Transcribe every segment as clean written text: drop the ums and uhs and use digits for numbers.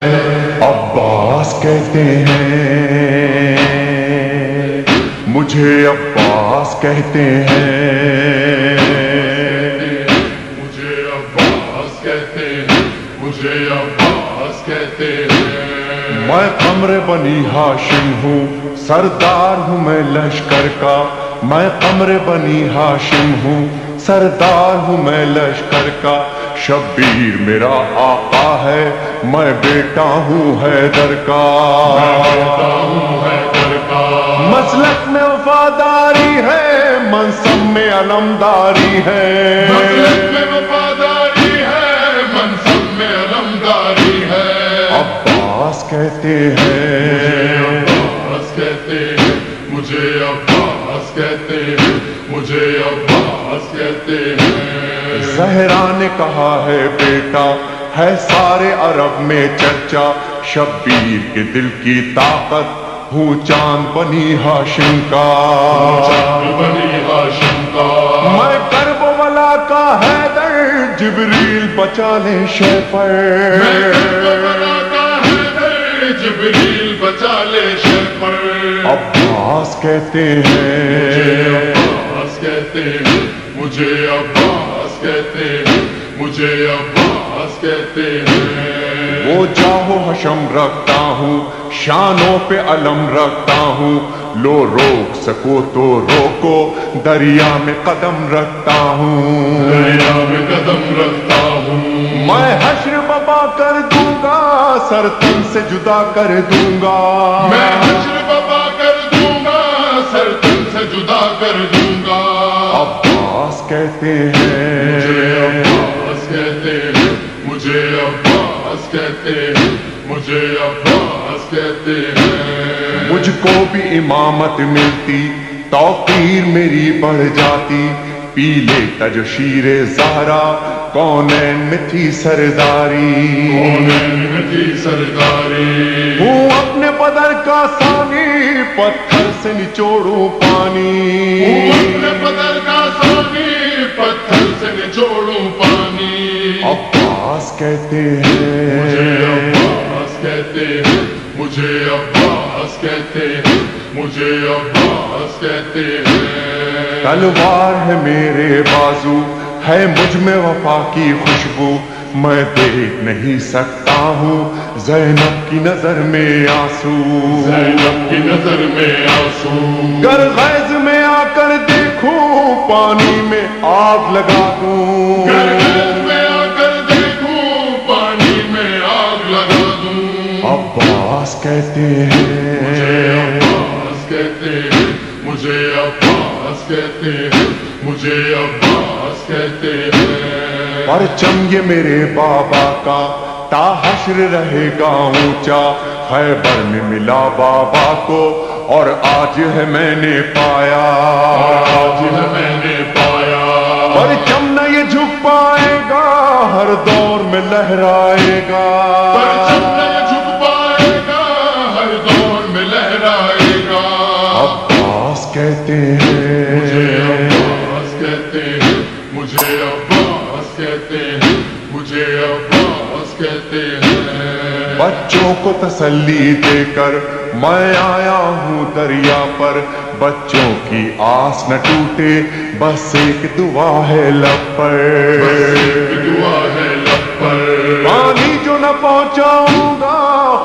عباس کہتے ہیں، مجھے عباس کہتے ہیں، مجھے عباس کہتے ہیں، مجھے عباس کہتے ہیں۔ میں قمر بنی ہاشم ہوں، سردار ہوں میں لشکر کا، میں قمر بنی ہاشم ہوں، سردار ہوں میں لشکر کا، شبیر میرا آقا ہے، میں بیٹا ہوں حیدر کا، مسلک میں وفاداری ہے، منصب میں علمداری ہے، مسلک میں وفاداری ہے، منصب میں علمداری ہے۔ عباس کہتے ہیں، عباس کہتے ہیں، مجھے عباس کہتے ہیں، مجھے عباس کہتے ہیں۔ زہرا نے کہا ہے بیٹا ہے سارے عرب میں چرچا، شبیر کے دل کی طاقت ہوں چاند بنی ہاشم کا، چاند بنی ہاشم کا، میں کرب ولا کا حیدر، جبریل بچا لے شہ پر، میں کربلا کا حیدر، جبریل بچا لے شہ پر۔ عباس کہتے ہیں، عباس کہتے ہیں، مجھے عباس کہتے ہیں، مجھے عباس کہتے ہیں۔ وہ جاہو حشم رکھتا ہوں، شانوں پہ علم رکھتا ہوں، لو روک سکو تو روکو، دریا میں قدم رکھتا ہوں، دریا میں قدم رکھتا ہوں، میں حشر ببا کر دوں گا، سر تن سے جدا کر دوں گا، میں حشر ببا کر دوں گا، سر تن سے جدا کر دوں گا۔ عباس کہتے مجھے ہیں، عباس کہتے ہیں، مجھے عباس کہتے ہیں، مجھے عباس کہتے ہیں۔ مجھ کو بھی امامت ملتی، توقیر میری بڑھ جاتی، پی لیتا جو شیر زہرا، کونین میں تھی سرداری، کونین میں تھی سرداری، ہوں اپنے بدر کا ثانی، پتھر سے نچوڑوں پانی، اپنے بدر کا ثانی، پتھر سے نچوڑوں پانی۔ عباس کہتے مجھے ہیں، عباس کہتے ہیں، مجھے عباس کہتے ہیں، مجھے عباس کہتے ہیں۔ تلوار ہے میرے بازو، ہے مجھ میں وفا کی خوشبو، میں دیکھ نہیں سکتا ہوں زینب کی نظر میں آنسو، زینب کی نظر میں آنسو، گر غیظ میں آ کر دیکھوں، پانی میں آگ لگا دوں، گرگز میں آ کر دیکھوں، پانی میں آگ لگا دوں۔ عباس کہتے مجھے ہیں، عباس کہتے ہیں، مجھے عباس کہتے ہیں، مجھے عباس کہتے ہیں۔ پرچم یہ میرے بابا کا تا حشر رہے گا اونچا، خیبر میں ملا بابا کو اور آج ہے میں نے پایا، آج ہے میں نے پایا، پرچم نہ یہ جھک پائے گا، ہر دور میں لہرائے گا، پرچم نہ جھک پائے گا، ہر دور میں لہرائے گا۔ عباس کہتے مجھے ہیں، عباس کہتے ہیں، مجھے عباس کہتے ہیں، مجھے عباس کہتے ہیں۔ بچوں کو تسلی دے کر میں آیا ہوں دریا پر، بچوں کی آس نہ ٹوٹے، بس ایک دعا ہے لب پر، دعا ہے لب پر، پانی جو نہ پہنچاؤں گا،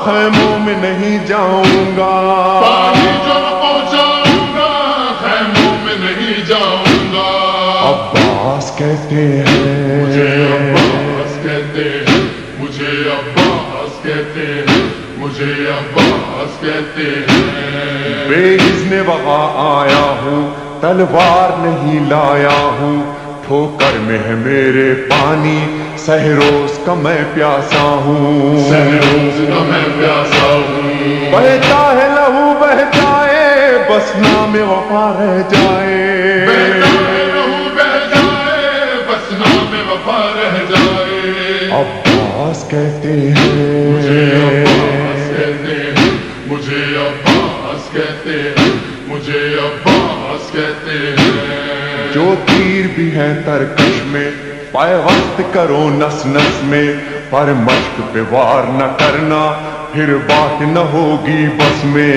خیموں میں نہیں جاؤں گا، پانی جو نہ پہنچاؤں گا، خیموں میں نہیں جاؤں گا۔ عباس کہتے مجھے ہیں، عباس کہتے ہیں، مجھے عباس کہتے ہیں، مجھے عباس کہتے ہیں۔ بے اذن وغا آیا ہوں، تلوار نہیں لایا ہوں، ٹھوکر میں ہے میرے پانی، سہروز کا میں پیاسا ہوں، سہروز کا میں پیاسا ہوں، بہتا ہے لہو بہ جائے، بس نام وفا رہ جائے، بہتا ہے لہو بہ جائے، بس نام وفا رہ جائے۔ عباس کہتے مجھے ہیں، عباس کہتے ہیں، مجھے عباس کہتے ہیں، مجھے عباس کہتے ہیں۔ جو تیر بھی ہے ترکش میں، پیوست کرو نس نس میں، پر مشق پہ وار نہ کرنا پھر بات نہ ہوگی بس میں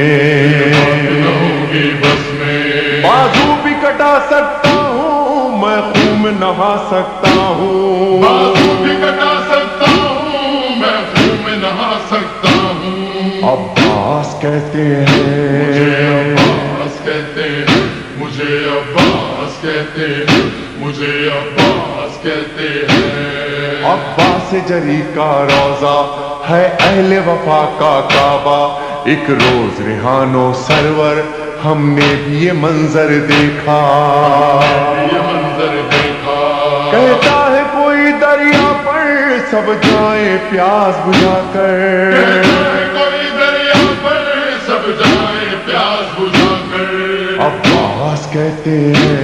ہوگی بس میں بازو بھی کٹا سکتا ہوں میں خون میں نہا سکتا ہوں بازو بھی کٹا سکتا ہوں میں خون میں نہا سکتا ہوں عباس کہتے مجھے ہیں عباس کہتے ہیں مجھے عباس کہتے ہیں مجھے عباس کہتے ہیں عباس جری کا روضہ ہے اہل وفا کا کعبہ ایک روز ریحان و سرور ہم نے بھی یہ منظر دیکھا یہ منظر دیکھا کہتا ہے کوئی دریا پر سب جائیں پیاس بجھا کر کوئی دریا پر سب جائے پیاس بجھا کر عباس کہتے ہیں